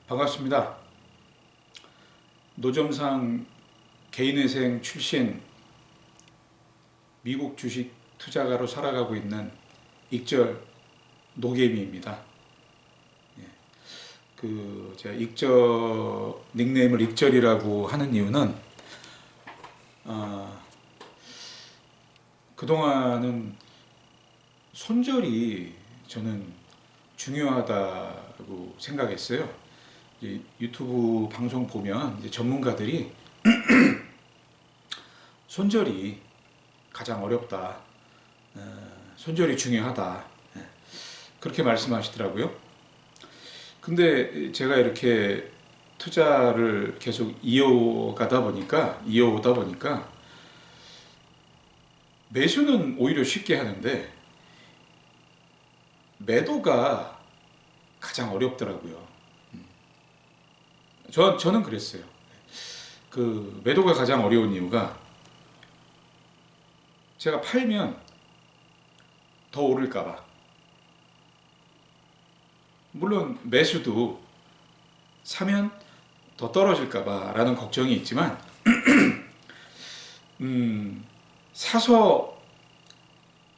반갑습니다. 노점상 개인회생 출신 미국 주식 투자가로 살아가고 있는 익절 노개미입니다. 제가 닉네임을 익절이라고 하는 이유는 그동안은 손절이 저는 중요하다고 생각했어요. 유튜브 방송 보면 이제 전문가들이 손절이 가장 어렵다, 손절이 중요하다, 그렇게 말씀하시더라고요. 근데 제가 이렇게 투자를 계속 이어오다 보니까 매수는 오히려 쉽게 하는데 매도가 가장 어렵더라고요. 저는 그랬어요. 매도가 가장 어려운 이유가 제가 팔면 더 오를까봐. 물론 매수도 사면 더 떨어질까봐 라는 걱정이 있지만 사서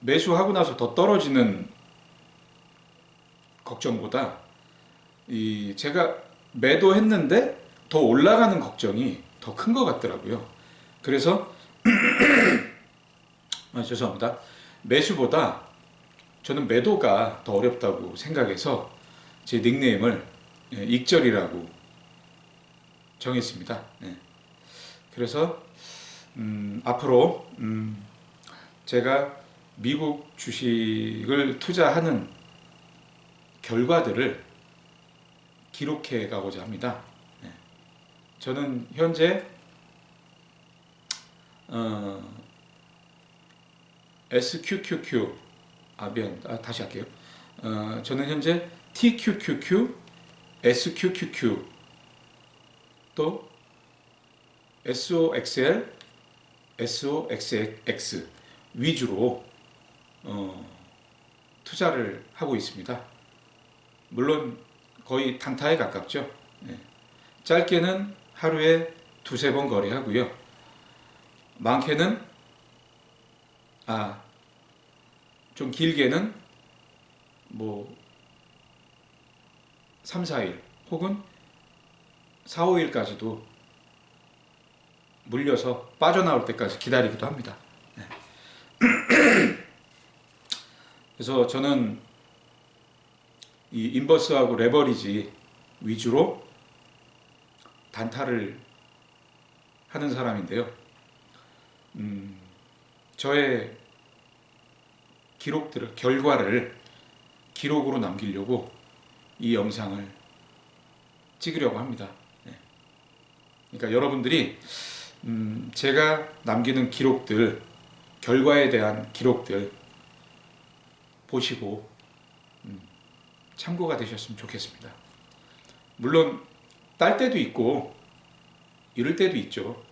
매수하고 나서 더 떨어지는 걱정보다 제가 매도했는데 더 올라가는 걱정이 더 큰 것 같더라고요. 그래서 죄송합니다. 매수보다 저는 매도가 더 어렵다고 생각해서 제 닉네임을 익절이라고 정했습니다. 그래서 앞으로 제가 미국 주식을 투자하는 결과들을 기록해 가고자 합니다. 저는 현재 다시 할게요. 저는 현재 TQQQ, SQQQ, 또 SOXL, SOXX 위주로 투자를 하고 있습니다. 물론 거의 단타에 가깝죠. 짧게는 하루에 두세 번 거래하고요. 많게는 좀 길게는 3, 4일 혹은 4, 5일까지도 물려서 빠져나올 때까지 기다리기도 합니다. 그래서 저는 이 인버스하고 레버리지 위주로 단타를 하는 사람인데요. 저의 결과를 기록으로 남기려고 이 영상을 찍으려고 합니다. 그러니까 여러분들이 제가 남기는 기록들, 결과에 대한 기록들 보시고 참고가 되셨으면 좋겠습니다. 물론 딸 때도 있고 이럴 때도 있죠.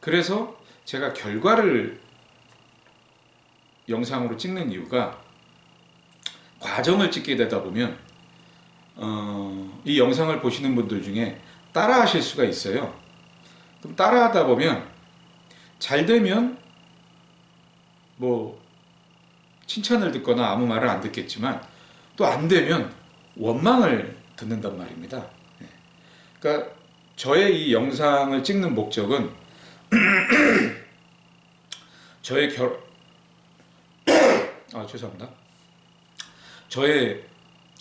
그래서 제가 결과를 영상으로 찍는 이유가 과정을 찍게 되다 보면 이 영상을 보시는 분들 중에 따라 하실 수가 있어요. 그럼 따라 하다 보면 잘 되면 칭찬을 듣거나 아무 말을 안 듣겠지만 또 안 되면 원망을 듣는단 말입니다. 그러니까 저의 이 영상을 찍는 목적은 죄송합니다. 저의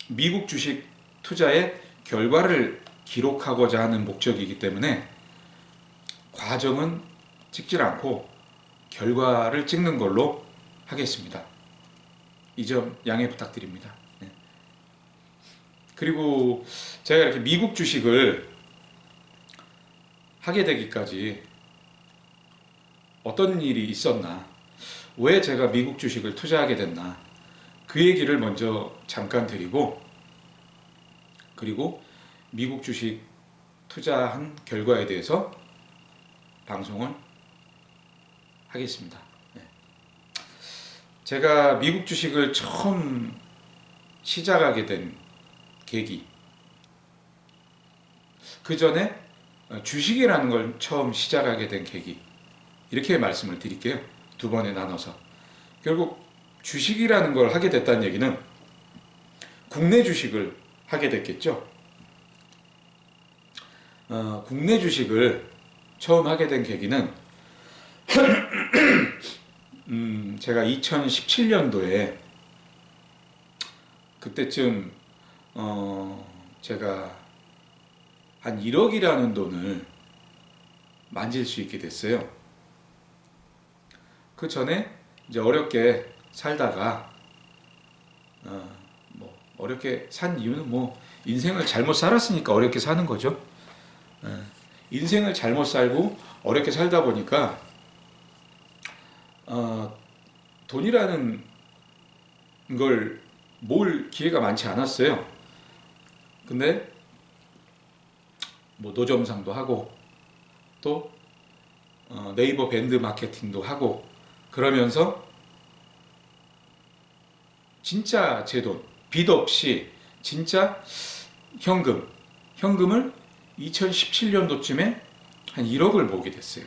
미국 주식 투자의 결과를 기록하고자 하는 목적이기 때문에 과정은 찍질 않고 결과를 찍는 걸로 하겠습니다. 이 점 양해 부탁드립니다. 그리고 제가 이렇게 미국 주식을 하게 되기까지 어떤 일이 있었나, 왜 제가 미국 주식을 투자하게 됐나, 그 얘기를 먼저 잠깐 드리고, 그리고 미국 주식 투자한 결과에 대해서 방송을 하겠습니다. 제가 미국 주식을 처음 시작하게 된 계기, 그 전에 주식이라는 걸 처음 시작하게 된 계기, 이렇게 말씀을 드릴게요. 두 번에 나눠서. 결국 주식이라는 걸 하게 됐다는 얘기는 국내 주식을 하게 됐겠죠. 국내 주식을 처음 하게 된 계기는 제가 2017년도에 그때쯤 제가 한 1억이라는 돈을 만질 수 있게 됐어요. 그 전에 이제 어렵게 살다가 뭐 어렵게 산 이유는 뭐 인생을 잘못 살았으니까 어렵게 사는 거죠. 인생을 잘못 살고 어렵게 살다 보니까 돈이라는 걸 모을 기회가 많지 않았어요. 근데 뭐 노점상도 하고 또 네이버 밴드 마케팅도 하고 그러면서 진짜 제 돈, 빚 없이 진짜 현금을 2017년도쯤에 한 1억을 모으게 됐어요.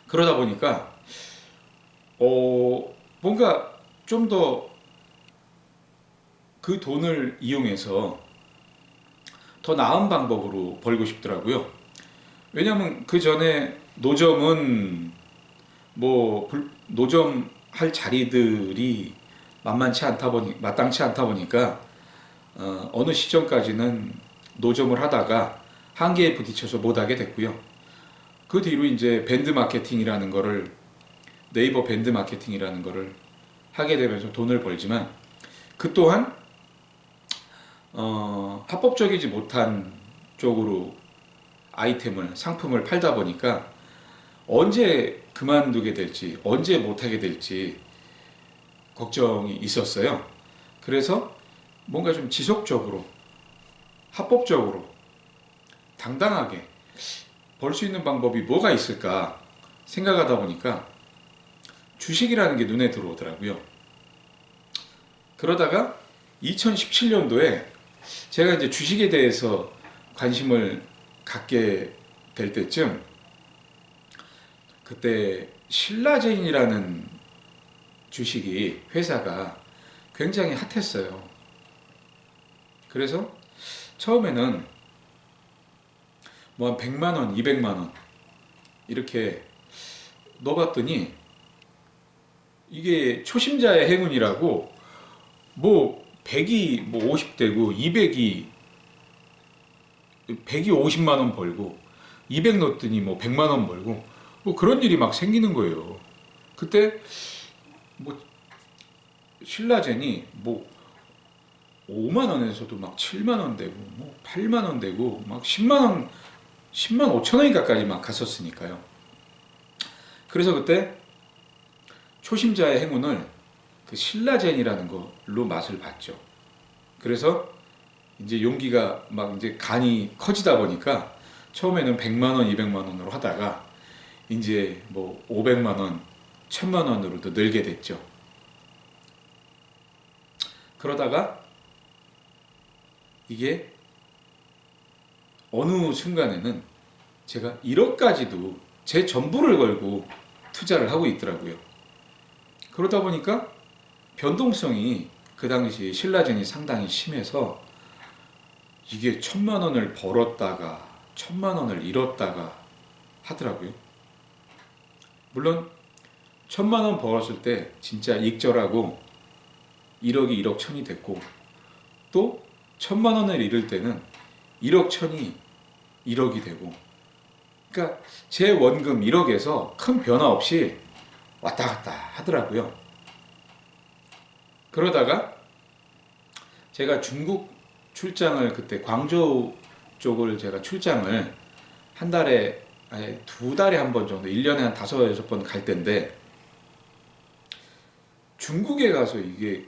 그러다 보니까 뭔가 좀 더 그 돈을 이용해서 더 나은 방법으로 벌고 싶더라고요. 왜냐하면 그 전에 노점은 뭐 노점 할 자리들이 마땅치 않다 보니까 어느 시점까지는 노점을 하다가 한계에 부딪혀서 못하게 됐고요. 그 뒤로 이제 네이버 밴드 마케팅이라는 거를 하게 되면서 돈을 벌지만 그 또한 합법적이지 못한 쪽으로 상품을 팔다 보니까 언제 그만두게 될지, 언제 못하게 될지 걱정이 있었어요. 그래서 뭔가 좀 지속적으로, 합법적으로, 당당하게 벌 수 있는 방법이 뭐가 있을까 생각하다 보니까 주식이라는 게 눈에 들어오더라고요. 그러다가 2017년도에 제가 이제 주식에 대해서 관심을 갖게 될 때쯤 그때 신라젠이라는 회사가 굉장히 핫했어요. 그래서 처음에는 뭐 한 100만원, 200만원 이렇게 넣어봤더니 이게 초심자의 행운이라고 뭐 100이 뭐 50되고 100이 50만원 벌고 200 넣었더니 뭐 100만원 벌고 뭐 그런 일이 막 생기는 거예요. 그때 뭐 신라젠이 뭐 5만원에서도 막 7만원 되고 뭐 8만원 되고 막 10만 5천원인가까지 막 갔었으니까요. 그래서 그때 초심자의 행운을 그 신라젠이라는 걸로 맛을 봤죠. 그래서 이제 용기가 막 이제 간이 커지다 보니까 처음에는 100만원, 200만원으로 하다가 이제 뭐 500만원, 1000만원으로도 늘게 됐죠. 그러다가 이게 어느 순간에는 제가 1억까지도 제 전부를 걸고 투자를 하고 있더라고요. 그러다 보니까 변동성이 그 당시 신라젠이 상당히 심해서 이게 1000만원을 벌었다가 1000만원을 잃었다가 하더라고요. 물론 1000만원 벌었을 때 진짜 익절하고 1억이 1억 1000이 됐고 또 1000만원을 잃을 때는 1억 1000이 1억이 되고 그러니까 제 원금 1억에서 큰 변화 없이 왔다 갔다 하더라고요. 그러다가 제가 중국 출장을 그때 광저우 쪽을 제가 출장을 한 달에 아니 2달에 한 번 정도 1년에 한 5-6번 갈 때인데 중국에 가서 이게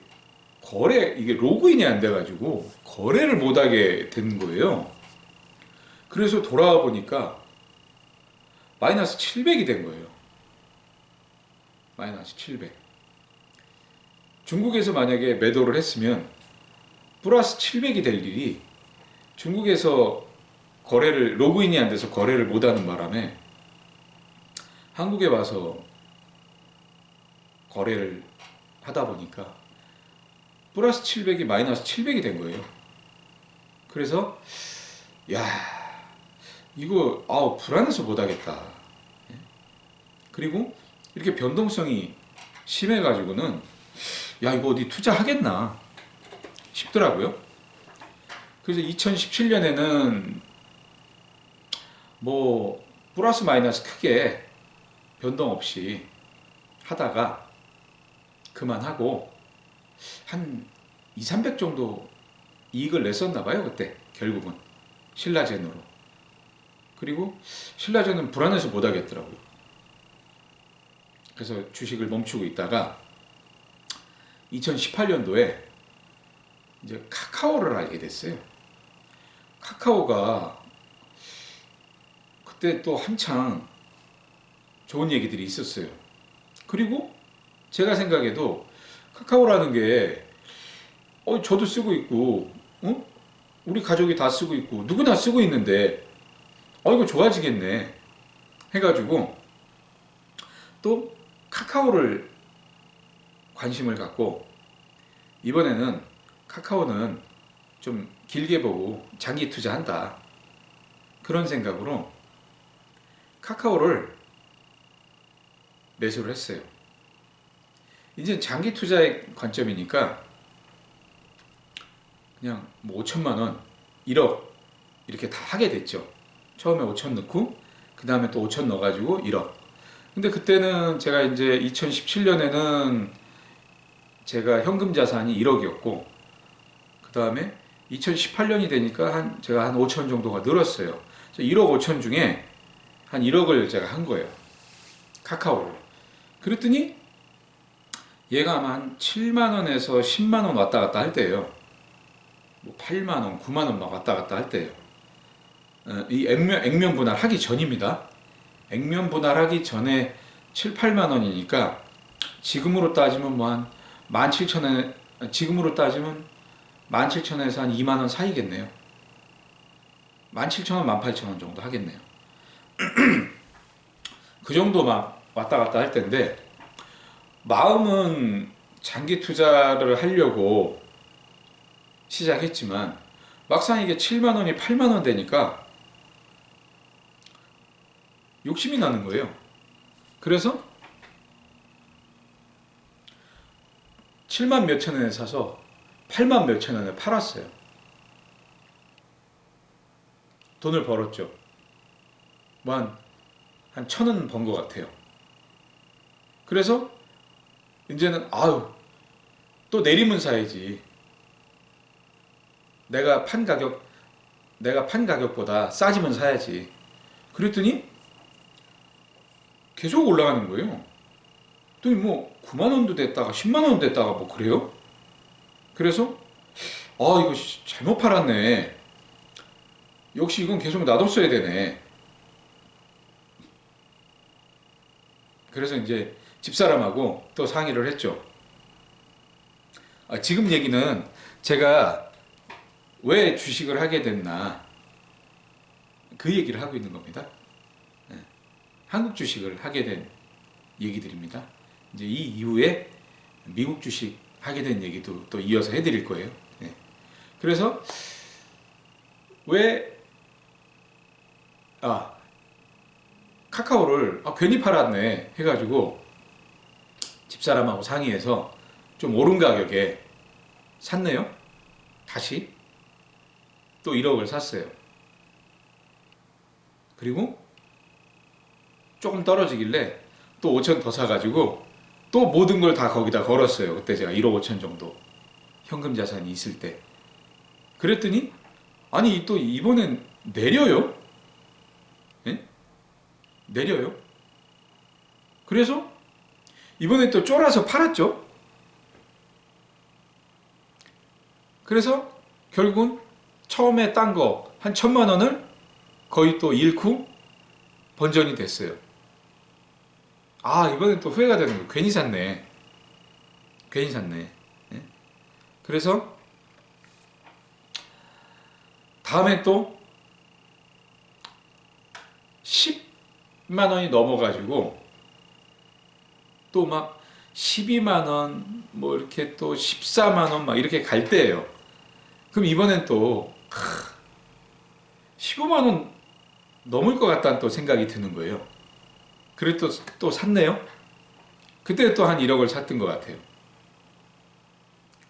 로그인이 안 돼가지고 거래를 못하게 된 거예요. 그래서 돌아와 보니까 마이너스 700이 된 거예요. 마이너스 700. 중국에서 만약에 매도를 했으면 플러스 700이 될 일이 중국에서 로그인이 안 돼서 거래를 못하는 바람에 한국에 와서 거래를 하다 보니까 플러스 700이 마이너스 700이 된 거예요. 그래서 야, 이거 불안해서 못하겠다. 그리고 이렇게 변동성이 심해가지고는 야, 이거 어디 투자하겠나 싶더라고요. 그래서 2017년에는 뭐 플러스 마이너스 크게 변동 없이 하다가 그만하고 한 2, 300 정도 이익을 냈었나 봐요. 그때 결국은 신라젠으로. 그리고 신라젠은 불안해서 못 하겠더라고요. 그래서 주식을 멈추고 있다가 2018년도에 이제 카카오를 알게 됐어요. 카카오가 그때 또 한창 좋은 얘기들이 있었어요. 그리고 제가 생각해도 카카오라는 게 저도 쓰고 있고 우리 가족이 다 쓰고 있고 누구나 쓰고 있는데 이거 좋아지겠네 해가지고 또 카카오를 관심을 갖고 이번에는 카카오는 좀 길게 보고 장기 투자한다 그런 생각으로 카카오를 매수를 했어요. 이제 장기 투자의 관점이니까 그냥 뭐 5천만 원, 1억 이렇게 다 하게 됐죠. 처음에 5천 넣고 그 다음에 또 5천 넣어가지고 1억. 근데 그때는 제가 이제 2017년에는 제가 현금 자산이 1억이었고 그 다음에 2018년이 되니까 제가 한 5천 정도가 늘었어요. 1억 5천 중에 한 1억을 제가 한 거예요. 카카오를. 그랬더니 얘가 아마 한 7만 원에서 10만 원 왔다 갔다 할 때예요. 뭐 8만 원, 9만 원 막 왔다 갔다 할 때예요. 이 액면 분할하기 전입니다. 액면 분할하기 전에 7, 8만 원이니까 지금으로 따지면 뭐 한 17,000원, 지금으로 따지면 17,000원에서 한 2만 원 사이겠네요. 17,000원, 18,000원 정도 하겠네요. 그 정도 막 왔다 갔다 할 텐데 마음은 장기 투자를 하려고 시작했지만 막상 이게 7만 원이 8만 원 되니까 욕심이 나는 거예요. 그래서 7만 몇천 원에 사서 8만 몇천 원에 팔았어요. 돈을 벌었죠. 뭐 한 1,000원 번 것 같아요. 그래서 이제는 또 내리면 사야지. 내가 판 가격보다 싸지면 사야지. 그랬더니 계속 올라가는 거예요. 또 뭐 9만 원도 됐다가 10만 원 됐다가 뭐 그래요. 그래서 이거 잘못 팔았네. 역시 이건 계속 놔뒀어야 되네. 그래서 이제 집사람하고 또 상의를 했죠. 지금 얘기는 제가 왜 주식을 하게 됐나 그 얘기를 하고 있는 겁니다. 한국 주식을 하게 된 얘기들입니다. 이제 이 이후에 미국 주식 하게 된 얘기도 또 이어서 해드릴 거예요. 그래서 왜 카카오를 괜히 팔았네 해가지고 집사람하고 상의해서 좀 오른 가격에 샀네요. 다시 또 1억을 샀어요. 그리고 조금 떨어지길래 또 5천 더 사가지고 또 모든 걸 다 거기다 걸었어요. 그때 제가 1억 5천 정도 현금 자산이 있을 때. 그랬더니 아니 또 이번엔 내려요. 예? 내려요. 그래서 이번에 또 쫄아서 팔았죠. 그래서 결국은 처음에 딴 거 한 1,000만 원을 거의 또 잃고 번전이 됐어요. 이번엔 또 후회가 되는 거. 괜히 샀네. 괜히 샀네. 예? 그래서 다음에 또 10만 원이 넘어가지고 또 막 12만 원, 뭐 이렇게 또 14만 원 막 이렇게 갈 때예요. 그럼 이번엔 또 15만 원 넘을 것 같다는 또 생각이 드는 거예요. 그래 또 샀네요. 그때 또 한 1억을 샀던 것 같아요.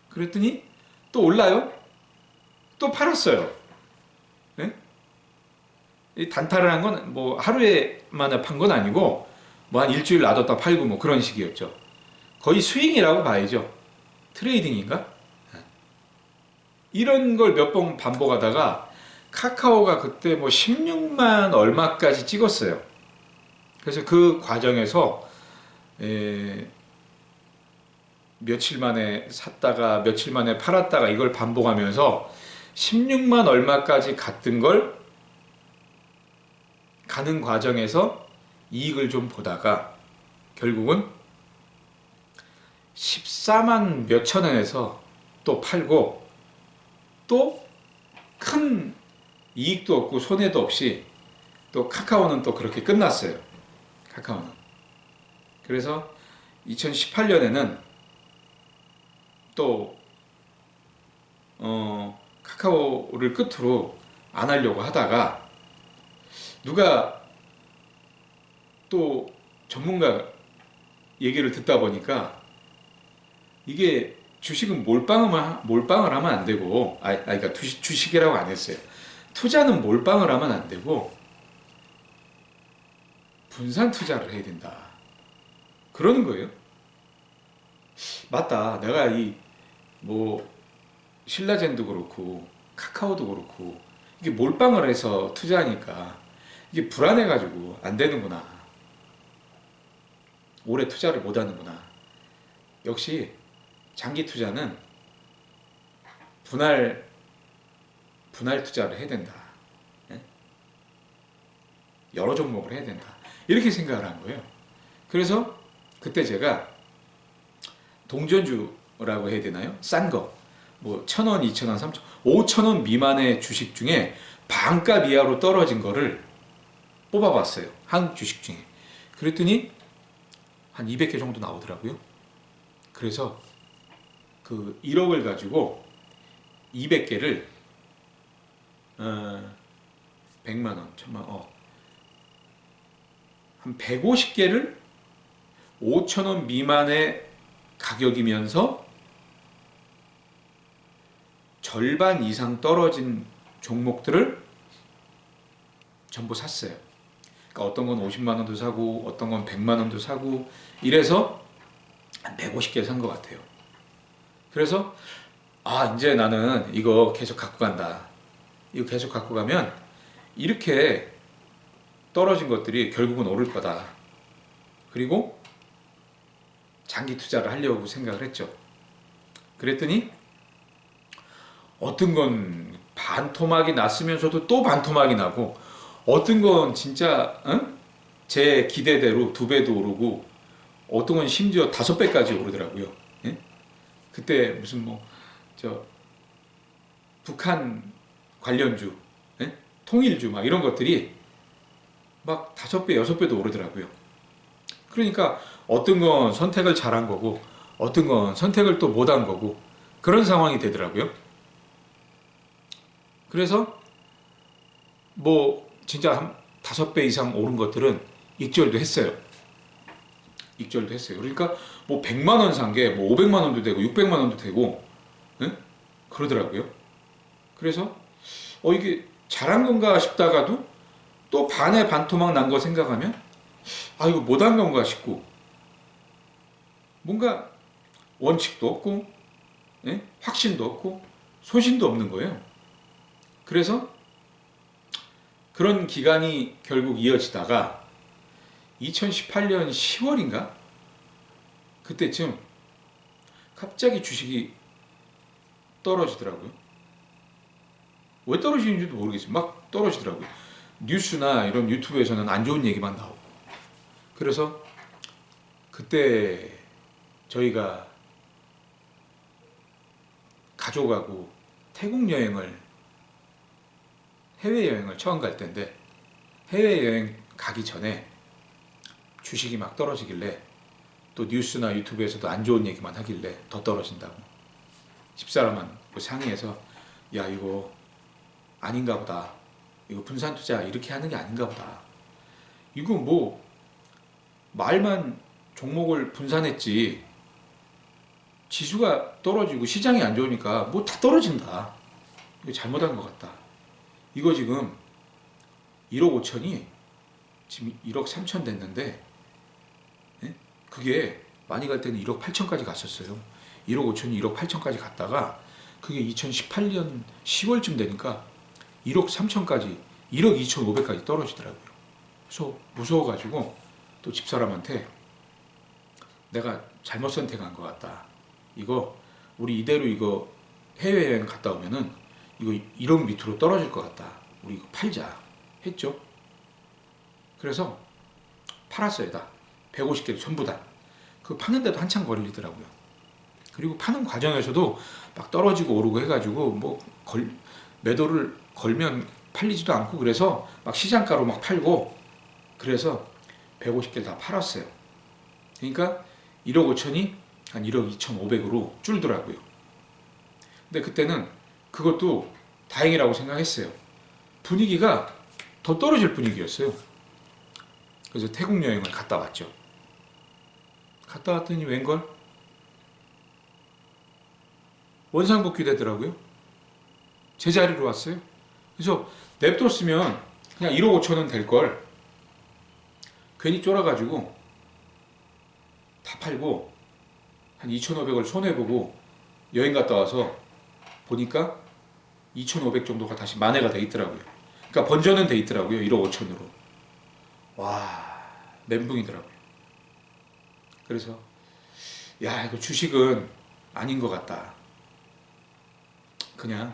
그랬더니 또 올라요. 또 팔았어요. 네? 이 단타를 한 건 뭐 하루에 만에 판 건 아니고 뭐 한 일주일 놔뒀다 팔고 뭐 그런 식이었죠. 거의 스윙이라고 봐야죠. 트레이딩인가? 이런 걸 몇 번 반복하다가 카카오가 그때 뭐 16만 얼마까지 찍었어요. 그래서 그 과정에서 며칠 만에 샀다가 며칠 만에 팔았다가 이걸 반복하면서 16만 얼마까지 갔던 걸 가는 과정에서 이익을 좀 보다가 결국은 14만 몇천 원에서 또 팔고 또 큰 이익도 없고 손해도 없이 또 카카오는 또 그렇게 끝났어요. 카카오는. 그래서 2018년에는 또 카카오를 끝으로 안 하려고 하다가 누가 또 전문가 얘기를 듣다 보니까 이게 주식은 몰빵을 하면 안 되고, 그러니까 주식이라고 안 했어요. 투자는 몰빵을 하면 안 되고 분산 투자를 해야 된다. 그러는 거예요. 맞다. 내가 뭐 신라젠도 그렇고 카카오도 그렇고 이게 몰빵을 해서 투자하니까 이게 불안해가지고 안 되는구나. 오래 투자를 못 하는구나. 역시 장기 투자는 분할 투자를 해야 된다. 여러 종목을 해야 된다. 이렇게 생각을 한 거예요. 그래서 그때 제가 동전주라고 해야 되나요? 싼 거. 뭐 1,000원, 2,000원, 3,000원, 5,000원 미만의 주식 중에 반값 이하로 떨어진 거를 뽑아봤어요. 한국 주식 중에. 그랬더니 한 200개 정도 나오더라고요. 그래서 그 1억을 가지고 200개를 100만 원, 1,000만 원, 한 150개를 5,000원 미만의 가격이면서 절반 이상 떨어진 종목들을 전부 샀어요. 그러니까 어떤 건 50만 원도 사고 어떤 건 100만 원도 사고 이래서 한 150개 산 것 같아요. 그래서 이제 나는 이거 계속 갖고 간다. 이거 계속 갖고 가면 이렇게 떨어진 것들이 결국은 오를 거다. 그리고 장기 투자를 하려고 생각을 했죠. 그랬더니 어떤 건 반토막이 났으면서도 또 반토막이 나고 어떤 건 진짜 제 기대대로 2배도 오르고 어떤 건 심지어 5배까지 오르더라고요. 예? 그때 무슨 북한 관련주, 예? 통일주 막 이런 것들이 막 5배, 6배도 오르더라고요. 그러니까 어떤 건 선택을 잘한 거고 어떤 건 선택을 또 못한 거고 그런 상황이 되더라고요. 그래서 뭐 진짜 한 5배 이상 오른 것들은 익절도 했어요. 익절도 했어요. 그러니까 뭐 100만 원 산 게 뭐 500만 원도 되고 600만 원도 되고 그러더라고요. 그래서 이게 잘한 건가 싶다가도 또 반에 반토막 난 거 생각하면 이거 못한 건가 싶고 뭔가 원칙도 없고 확신도 없고 소신도 없는 거예요. 그래서 그런 기간이 결국 이어지다가 2018년 10월인가? 그때쯤 갑자기 주식이 떨어지더라고요. 왜 떨어지는지도 모르겠어요. 막 떨어지더라고요. 뉴스나 이런 유튜브에서는 안 좋은 얘기만 나오고. 그래서 그때 저희가 가족하고 태국 여행을 해외여행을 처음 갈 때인데 해외여행 가기 전에 주식이 막 떨어지길래 또 뉴스나 유튜브에서도 안 좋은 얘기만 하길래 더 떨어진다고 집사람하고 상의해서 야 이거 아닌가 보다, 이거 분산 투자 이렇게 하는 게 아닌가 보다, 이거 뭐 말만 종목을 분산했지 지수가 떨어지고 시장이 안 좋으니까 뭐 다 떨어진다, 이거 잘못한 것 같다, 이거 지금 1억 5천이 지금 1억 3천 됐는데, 예? 그게 많이 갈 때는 1억 8천까지 갔었어요. 1억 5천이 1억 8천까지 갔다가 그게 2018년 10월쯤 되니까 1억 3천까지 1억 2천5백까지 떨어지더라고요. 그래서 무서워가지고 또 집사람한테 내가 잘못 선택한 것 같다, 이거 우리 이대로 이거 해외여행 갔다 오면은 이거 1억 밑으로 떨어질 것 같다, 우리 이거 팔자 했죠. 그래서 팔았어요. 다 150개를 전부 다. 그 파는데도 한참 걸리더라고요. 그리고 파는 과정에서도 막 떨어지고 오르고 해가지고 뭐 매도를 걸면 팔리지도 않고, 그래서 막 시장가로 막 팔고, 그래서 150개를 다 팔았어요. 그러니까 1억 5천이 한 1억 2천5백으로 줄더라고요. 근데 그때는 그것도 다행이라고 생각했어요. 분위기가 더 떨어질 분위기였어요. 그래서 태국 여행을 갔다 왔죠. 갔다 왔더니 웬걸 원상복귀 되더라고요. 제자리로 왔어요. 그래서 냅뒀으면 그냥 1억 5천원 될걸 괜히 쫄아가지고 다 팔고 한 2,500을 손해보고 여행 갔다 와서 보니까 2,500 정도가 다시 만회가 돼 있더라고요. 그러니까 번전은 돼 있더라고요. 1억 5천으로. 와, 멘붕이더라고요. 그래서 야, 이거 주식은 아닌 것 같다. 그냥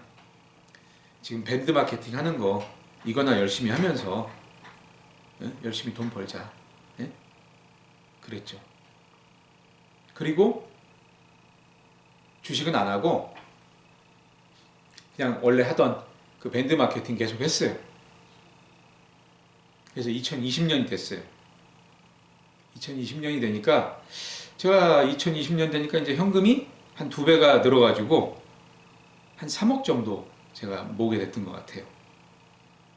지금 밴드 마케팅 하는 거 이거나 열심히 하면서 열심히 돈 벌자. 그랬죠. 그리고 주식은 안 하고 그냥 원래 하던 그 밴드 마케팅 계속 했어요. 그래서 2020년이 됐어요. 2020년이 되니까 제가 2020년 되니까 이제 현금이 한 2배가 늘어가지고 한 3억 정도 제가 모으게 됐던 것 같아요.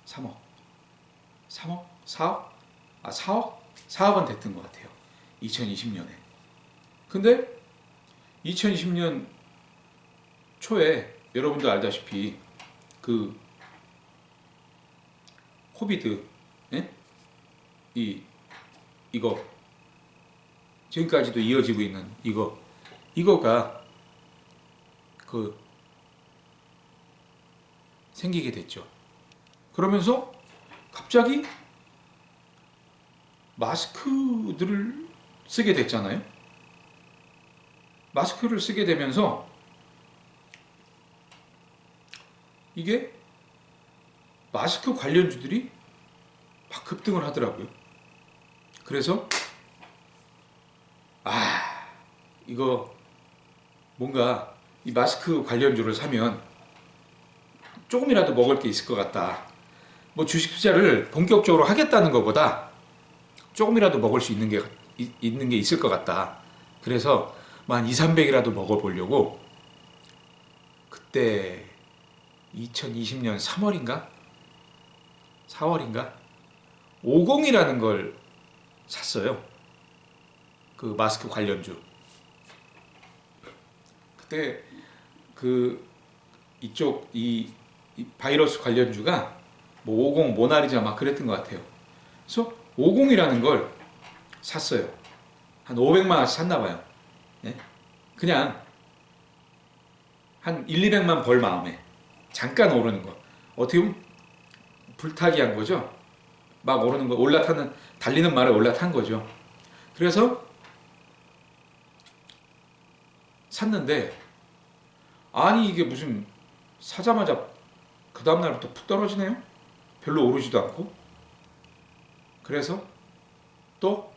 3억? 3억? 4억? 4억? 4억은 됐던 것 같아요. 2020년에. 근데 2020년 초에 여러분도 알다시피 그 코비드, 이거 지금까지도 이어지고 있는 이거가 생기게 됐죠. 그러면서 갑자기 마스크들을 쓰게 됐잖아요. 마스크를 쓰게 되면서 이게 마스크 관련주들이 막 급등을 하더라고요. 그래서 이거 뭔가 이 마스크 관련주를 사면 조금이라도 먹을 게 있을 것 같다. 뭐 주식 투자를 본격적으로 하겠다는 것보다 조금이라도 먹을 수 있는 게 있을 것 같다. 그래서 한 200~300이라도 먹어보려고 그때 2020년 3월인가? 4월인가? 50이라는 걸 샀어요. 그 마스크 관련주. 그때 이쪽 이 바이러스 관련주가 뭐 50 모나리자 막 그랬던 것 같아요. 그래서 50이라는 걸 샀어요. 한 500만 원씩 샀나 봐요. 그냥 한 1~200만 벌 마음에 잠깐 오르는 거. 어떻게 보면 불타기 한 거죠. 막 오르는 거, 달리는 말에 올라탄 거죠. 그래서 샀는데 아니 이게 무슨 사자마자 그 다음날부터 푹 떨어지네요. 별로 오르지도 않고. 그래서 또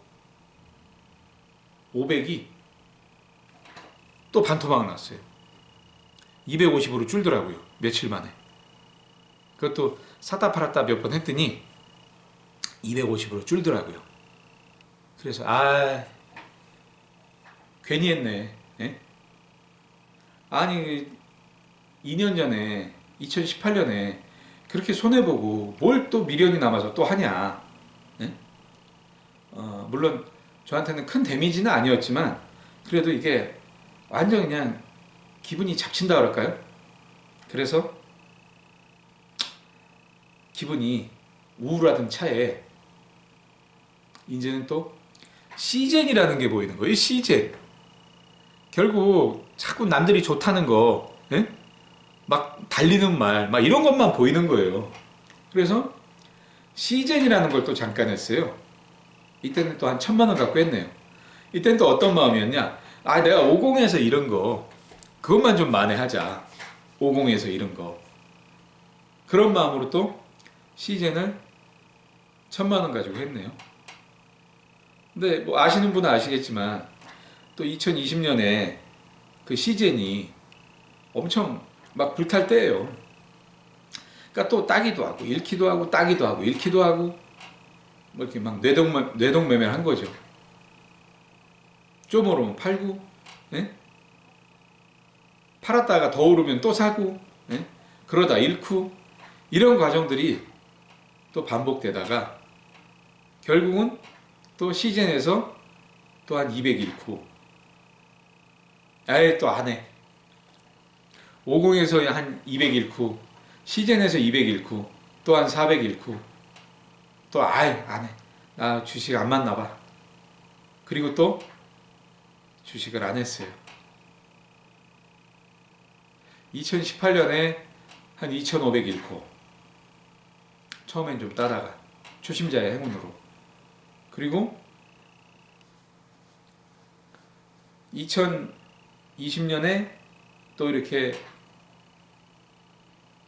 500이 또 반토막 났어요. 250으로 줄더라고요. 며칠 만에. 그것도 사다 팔았다 몇 번 했더니 250으로 줄더라고요. 그래서 괜히 했네. 예? 아니 2년 전에 2018년에 그렇게 손해보고 뭘 또 미련이 남아서 또 하냐. 예? 물론 저한테는 큰 데미지는 아니었지만 그래도 이게 완전 그냥 기분이 잡친다 그럴까요? 그래서 기분이 우울하던 차에 이제는 또 시젠이라는 게 보이는 거예요. 시젠. 결국 자꾸 남들이 좋다는 거, 예? 막 달리는 말, 막 이런 것만 보이는 거예요. 그래서 시젠이라는 걸 또 잠깐 했어요. 이때는 또 한 1,000만 원 갖고 했네요. 이때는 또 어떤 마음이었냐? 내가 50에서 이런 거, 그것만 좀 만회하자. 50에서 이런 거. 그런 마음으로 또 시젠을 1,000만 원 가지고 했네요. 근데 뭐 아시는 분은 아시겠지만 또 2020년에 그 시젠이 엄청 막 불탈 때예요. 그러니까 또 따기도 하고 잃기도 하고 따기도 하고 잃기도 하고 뭐 이렇게 막 뇌동매매를 한 거죠. 좀 오르면 팔고, 예? 팔았다가 더 오르면 또 사고, 예? 그러다 잃고 이런 과정들이 또 반복되다가 결국은 또 시즌에서 또 한 200 잃고 아예 또 안 해. 50에서 한 200 잃고 시즌에서 200 잃고 또 한 400 잃고 또 아예 안 해. 나 주식 안 맞나 봐. 그리고 또 주식을 안 했어요. 2018년에 한 2,500 잃고 처음엔 좀 따다가 초심자의 행운으로 그리고 2020년에 또 이렇게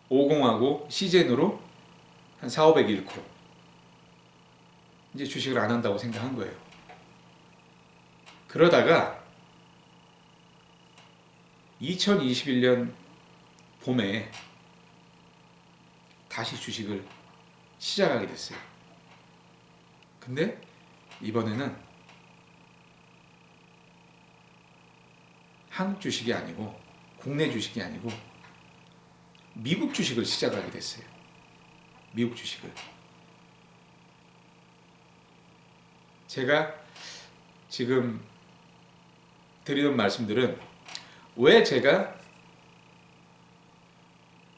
50하고 시즌으로 한 4, 500 잃고 이제 주식을 안 한다고 생각한 거예요. 그러다가 2021년 봄에 다시 주식을 시작하게 됐어요. 근데 이번에는 한국 주식이 아니고 국내 주식이 아니고 미국 주식을 시작하게 됐어요. 미국 주식을. 제가 지금 드리는 말씀들은 왜 제가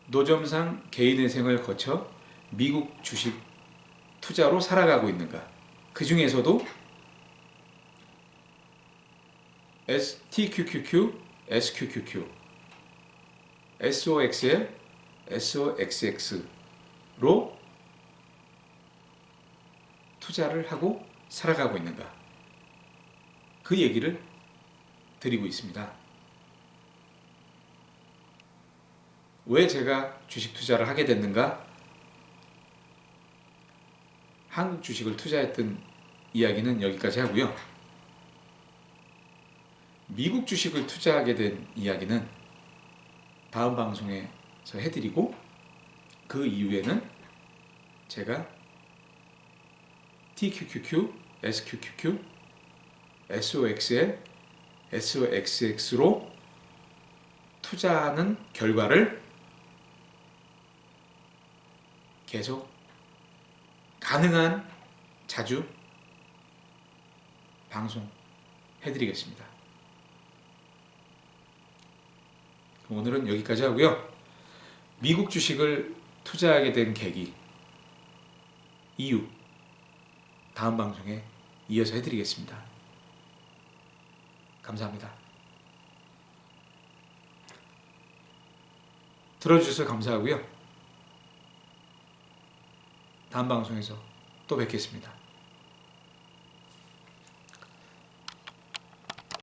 노점상 개인의 생을 거쳐 미국 주식 투자로 살아가고 있는가. 그 중에서도 TQQQ, SQQQ, SOXL, SOXX로 투자를 하고 살아가고 있는가. 그 얘기를 드리고 있습니다. 왜 제가 주식 투자를 하게 됐는가? 한국 주식을 투자했던 이야기는 여기까지 하고요. 미국 주식을 투자하게 된 이야기는 다음 방송에서 해드리고 그 이후에는 제가 TQQQ, SQQQ, SOXL, SOXX로 투자하는 결과를 계속 가능한 자주 방송해드리겠습니다. 오늘은 여기까지 하고요. 미국 주식을 투자하게 된 계기, 이유 다음 방송에 이어서 해드리겠습니다. 감사합니다. 들어주셔서 감사하고요. 다음 방송에서 또 뵙겠습니다.